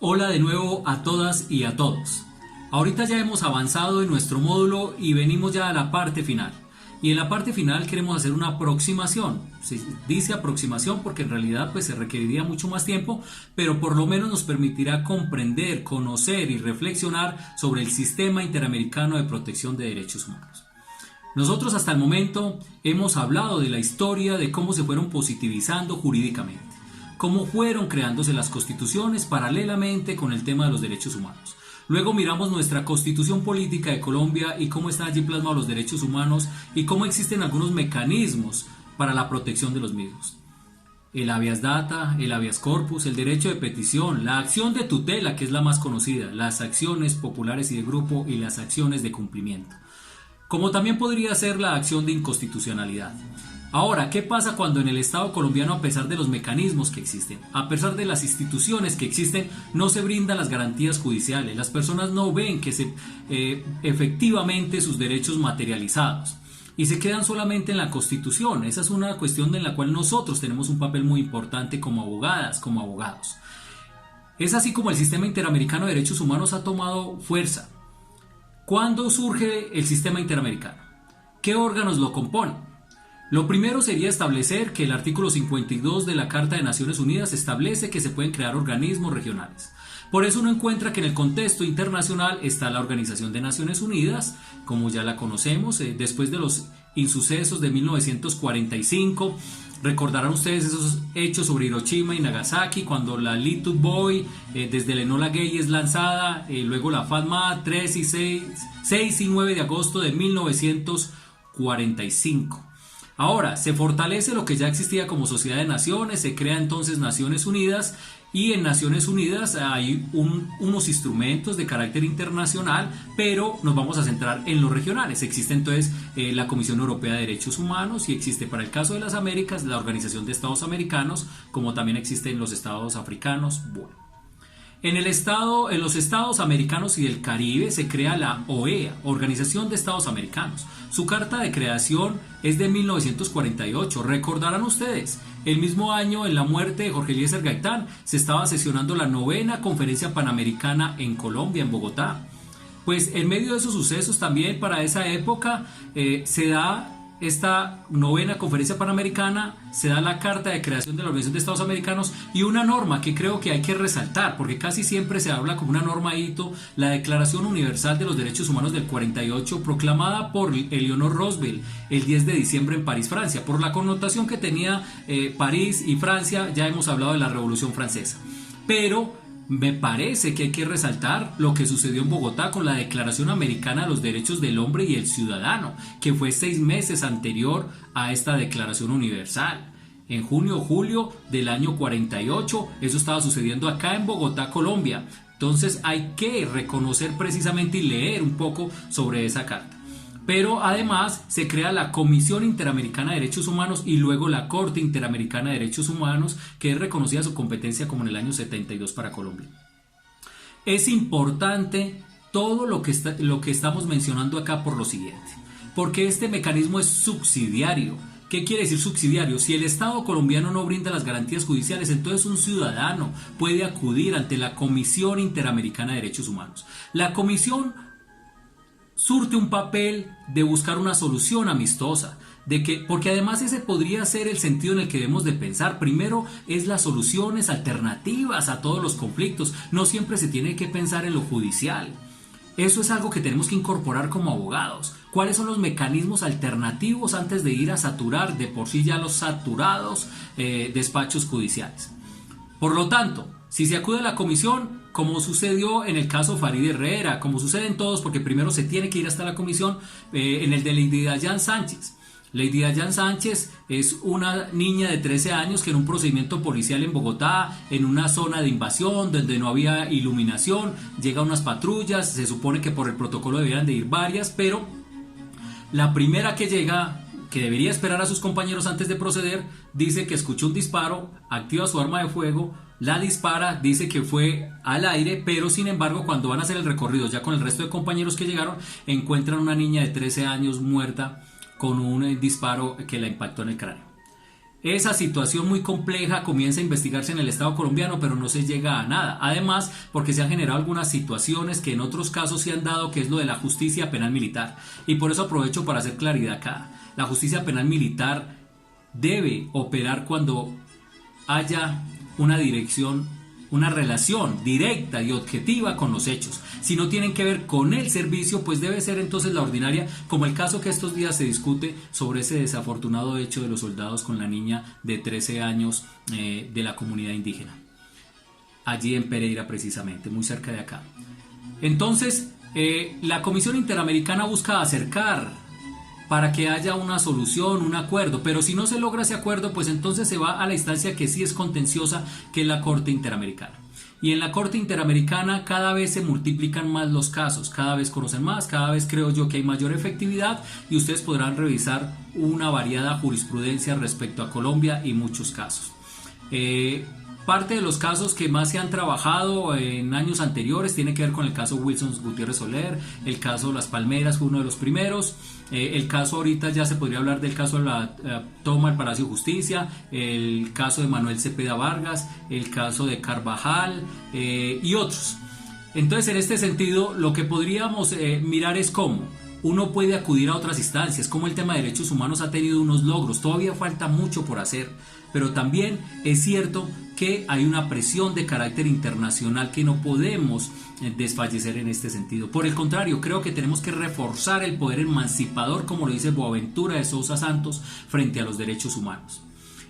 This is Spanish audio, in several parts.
Hola de nuevo a todas y a todos. Ahorita ya hemos avanzado en nuestro módulo y venimos ya a la parte final. Y en la parte final queremos hacer una aproximación. Se dice aproximación porque en realidad pues se requeriría mucho más tiempo, pero por lo menos nos permitirá comprender, conocer y reflexionar sobre el Sistema Interamericano de Protección de Derechos Humanos. Nosotros hasta el momento hemos hablado de la historia de cómo se fueron positivizando jurídicamente, cómo fueron creándose las constituciones paralelamente con el tema de los derechos humanos. Luego miramos nuestra constitución política de Colombia y cómo están allí plasmados los derechos humanos y cómo existen algunos mecanismos para la protección de los mismos. El habeas data, el habeas corpus, el derecho de petición, la acción de tutela, que es la más conocida, las acciones populares y de grupo y las acciones de cumplimiento. Como también podría ser la acción de inconstitucionalidad. Ahora, ¿qué pasa cuando en el Estado colombiano, a pesar de los mecanismos que existen, a pesar de las instituciones que existen, no se brindan las garantías judiciales? Las personas no ven que efectivamente sus derechos materializados y se quedan solamente en la Constitución. Esa es una cuestión en la cual nosotros tenemos un papel muy importante como abogadas, como abogados. Es así como el Sistema Interamericano de Derechos Humanos ha tomado fuerza. ¿Cuándo surge el Sistema Interamericano? ¿Qué órganos lo componen? Lo primero sería establecer que el artículo 52 de la Carta de Naciones Unidas establece que se pueden crear organismos regionales. Por eso uno encuentra que en el contexto internacional está la Organización de Naciones Unidas, como ya la conocemos, después de los insucesos de 1945. Recordarán ustedes esos hechos sobre Hiroshima y Nagasaki, cuando la Little Boy desde el Enola Gay es lanzada, luego la FATMA 6 y 9 de agosto de 1945. Ahora, se fortalece lo que ya existía como Sociedad de Naciones, se crea entonces Naciones Unidas y en Naciones Unidas hay unos instrumentos de carácter internacional, pero nos vamos a centrar en los regionales. Existe entonces la Comisión Europea de Derechos Humanos y existe para el caso de las Américas la Organización de Estados Americanos, como también existe en los estados africanos. Bueno. En los estados americanos y del Caribe se crea la OEA, Organización de Estados Americanos. Su carta de creación es de 1948. Recordarán ustedes, el mismo año en la muerte de Jorge Eliezer Gaitán se estaba sesionando la 9ª Conferencia Panamericana en Colombia, en Bogotá. Pues en medio de esos sucesos también para esa época se da esta 9ª Conferencia Panamericana, se da la Carta de Creación de la Organización de Estados Americanos y una norma que creo que hay que resaltar, porque casi siempre se habla como una norma hito, la Declaración Universal de los Derechos Humanos del 48, proclamada por Eleanor Roosevelt el 10 de diciembre en París, Francia. Por la connotación que tenía París y Francia, ya hemos hablado de la Revolución Francesa. Pero me parece que hay que resaltar lo que sucedió en Bogotá con la Declaración Americana de los Derechos del Hombre y el Ciudadano, que fue 6 meses anterior a esta Declaración Universal. En junio o julio del año 48, eso estaba sucediendo acá en Bogotá, Colombia. Entonces hay que reconocer precisamente y leer un poco sobre esa carta. Pero además se crea la Comisión Interamericana de Derechos Humanos y luego la Corte Interamericana de Derechos Humanos, que es reconocida su competencia como en el año 72 para Colombia. Es importante todo lo que estamos mencionando acá por lo siguiente, porque este mecanismo es subsidiario. ¿Qué quiere decir subsidiario? Si el Estado colombiano no brinda las garantías judiciales, entonces un ciudadano puede acudir ante la Comisión Interamericana de Derechos Humanos. La comisión surte un papel de buscar una solución amistosa, porque además ese podría ser el sentido en el que debemos de pensar. Primero es las soluciones alternativas a todos los conflictos, no siempre se tiene que pensar en lo judicial. Eso es algo que tenemos que incorporar como abogados. ¿Cuáles son los mecanismos alternativos antes de ir a saturar de por sí ya los saturados despachos judiciales? Por lo tanto, si se acude a la comisión, como sucedió en el caso Farideh Herrera, como sucede en todos, porque primero se tiene que ir hasta la comisión, en el de Lady Dayan Sánchez. Lady Dayan Sánchez es una niña de 13 años que en un procedimiento policial en Bogotá, en una zona de invasión donde no había iluminación, llegan unas patrullas, se supone que por el protocolo debieran de ir varias, pero la primera que llega, que debería esperar a sus compañeros antes de proceder, dice que escuchó un disparo, activa su arma de fuego, la dispara, dice que fue al aire, pero sin embargo cuando van a hacer el recorrido ya con el resto de compañeros que llegaron, encuentran una niña de 13 años muerta con un disparo que la impactó en el cráneo. esa situación muy compleja comienza a investigarse en el Estado colombiano, pero no se llega a nada. Además, porque se han generado algunas situaciones que en otros casos se han dado, que es lo de la justicia penal militar. Y por eso aprovecho para hacer claridad acá. La justicia penal militar debe operar cuando haya una dirección, una relación directa y objetiva con los hechos. Si no tienen que ver con el servicio, pues debe ser entonces la ordinaria, como el caso que estos días se discute sobre ese desafortunado hecho de los soldados con la niña de 13 años de la comunidad indígena, allí en Pereira precisamente, muy cerca de acá. Entonces, la Comisión Interamericana busca acercar para que haya una solución, un acuerdo, pero si no se logra ese acuerdo, pues entonces se va a la instancia que sí es contenciosa, que es la Corte Interamericana. Y en la Corte Interamericana cada vez se multiplican más los casos, cada vez conocen más, cada vez creo yo que hay mayor efectividad y ustedes podrán revisar una variada jurisprudencia respecto a Colombia y muchos casos. Parte de los casos que más se han trabajado en años anteriores tiene que ver con el caso Wilson Gutiérrez Soler, el caso Las Palmeras fue uno de los primeros, el caso ahorita ya se podría hablar del caso de la toma del Palacio de Justicia, el caso de Manuel Cepeda Vargas, el caso de Carvajal y otros. Entonces, en este sentido, lo que podríamos mirar es cómo uno puede acudir a otras instancias, cómo el tema de derechos humanos ha tenido unos logros, todavía falta mucho por hacer, pero también es cierto que hay una presión de carácter internacional que no podemos desfallecer en este sentido. Por el contrario, creo que tenemos que reforzar el poder emancipador, como lo dice Boaventura de Sousa Santos, frente a los derechos humanos.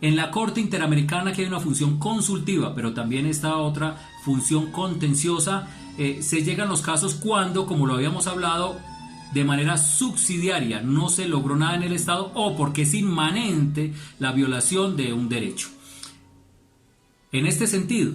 En la Corte Interamericana, que hay una función consultiva, pero también esta otra función contenciosa, se llegan los casos cuando, como lo habíamos hablado, de manera subsidiaria no se logró nada en el Estado o porque es inmanente la violación de un derecho. En este sentido,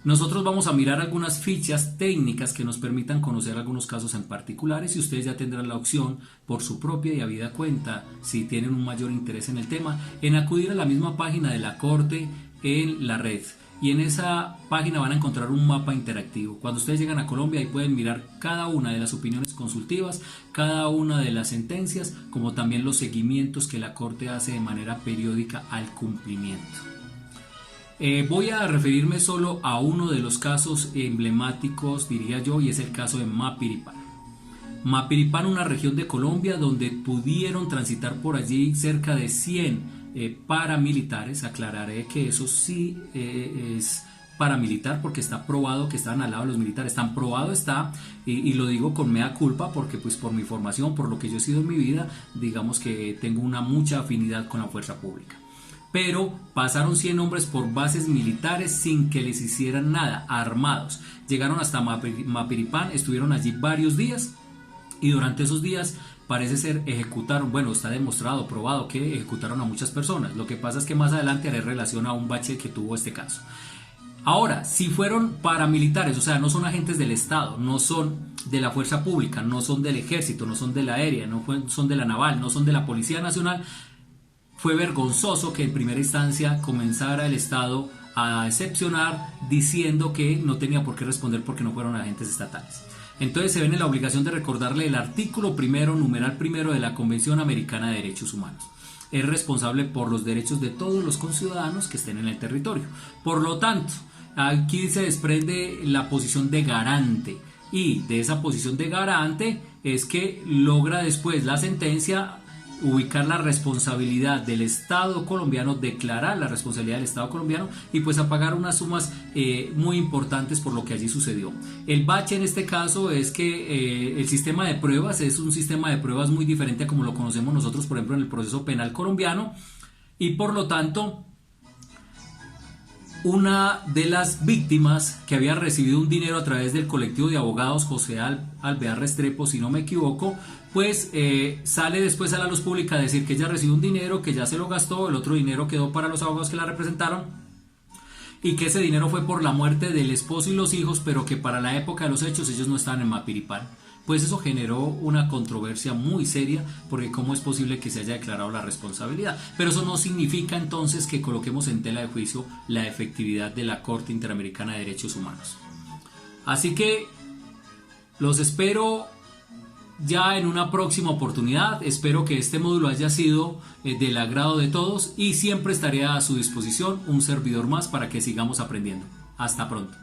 nosotros vamos a mirar algunas fichas técnicas que nos permitan conocer algunos casos en particulares y ustedes ya tendrán la opción por su propia y habida cuenta, si tienen un mayor interés en el tema, en acudir a la misma página de la Corte en la red. Y en esa página van a encontrar un mapa interactivo. Cuando ustedes llegan a Colombia ahí pueden mirar cada una de las opiniones consultivas, cada una de las sentencias, como también los seguimientos que la Corte hace de manera periódica al cumplimiento. Voy a referirme solo a uno de los casos emblemáticos, diría yo, y es el caso de Mapiripán. Mapiripán, una región de Colombia donde pudieron transitar por allí cerca de 100 paramilitares. Aclararé que eso sí es paramilitar porque está probado que estaban al lado de los militares, tan probado está, y lo digo con mea culpa porque pues por mi formación, por lo que yo he sido en mi vida, digamos que tengo una mucha afinidad con la fuerza pública. Pero pasaron 100 hombres por bases militares sin que les hicieran nada, armados. Llegaron hasta Mapiripán, estuvieron allí varios días y durante esos días parece ser ejecutaron, bueno, está demostrado, probado que ejecutaron a muchas personas. Lo que pasa es que más adelante haré relación a un bache que tuvo este caso. Ahora, si fueron paramilitares, o sea, no son agentes del Estado, no son de la fuerza pública, no son del ejército, no son de la aérea, no son de la naval, no son de la Policía Nacional, fue vergonzoso que en primera instancia comenzara el Estado a excepcionar diciendo que no tenía por qué responder porque no fueron agentes estatales. Entonces se ven en la obligación de recordarle el artículo primero, numeral primero de la Convención Americana de Derechos Humanos. Es responsable por los derechos de todos los conciudadanos que estén en el territorio. Por lo tanto, aquí se desprende la posición de garante y de esa posición de garante es que logra después la sentencia ubicar la responsabilidad del Estado colombiano, declarar la responsabilidad del Estado colombiano y pues a pagar unas sumas muy importantes por lo que allí sucedió. El bache en este caso es que el sistema de pruebas es un sistema de pruebas muy diferente a como lo conocemos nosotros, por ejemplo, en el proceso penal colombiano, y por lo tanto una de las víctimas que había recibido un dinero a través del colectivo de abogados José Alvear Restrepo, si no me equivoco, pues sale después a la luz pública a decir que ella recibió un dinero, que ya se lo gastó, el otro dinero quedó para los abogados que la representaron y que ese dinero fue por la muerte del esposo y los hijos, pero que para la época de los hechos ellos no estaban en Mapiripán. Pues eso generó una controversia muy seria porque cómo es posible que se haya declarado la responsabilidad. Pero eso no significa entonces que coloquemos en tela de juicio la efectividad de la Corte Interamericana de Derechos Humanos. Así que los espero ya en una próxima oportunidad. Espero que este módulo haya sido del agrado de todos y siempre estaré a su disposición, un servidor más, para que sigamos aprendiendo. Hasta pronto.